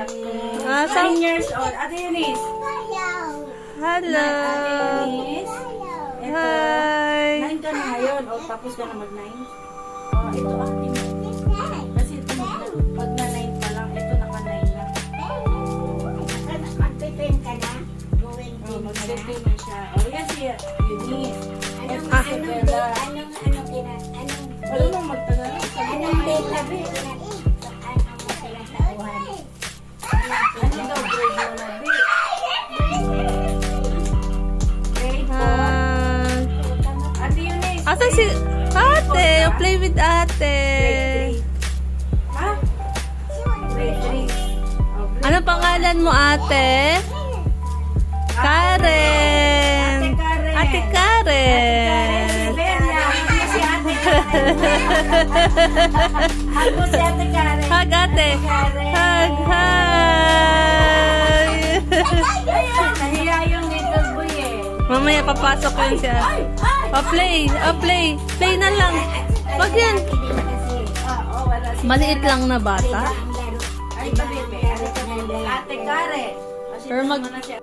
Asa? 9 years old. Ate Eunice. Hello. Ate Eunice. Ito. Hi. 9 ka na ngayon. O, tapos ka na mag-9. O, ito ate. Kasi ito pag na 9 pa lang, ito naka-9 na. Magpipin ka na? Going O, to mag-settle na siya. O, yan si Eunice. Ito si Anong Bella. Wala nang magtagal. Anong date na ba? Anong pinasauhan? Ano daw grade mo na, Bi? Grade 4. Ah, Ate Eunice. asa si ate? Play with ate. Grade 3. Ha? Grade 3. Ano pangalan mo ate? Karen. Ate Karen. Si Bella. Hindi si Ate Karen. Ako si Ate Karen. Hug ate. Hug, hi. Ayan, nahiya yung little boy eh. Mamaya papasok yun siya. Play. Play na lang. Wag yan. Wala si Maliit lang na bata. Ay, bebe. Ate Karen. Pero mag- Kasi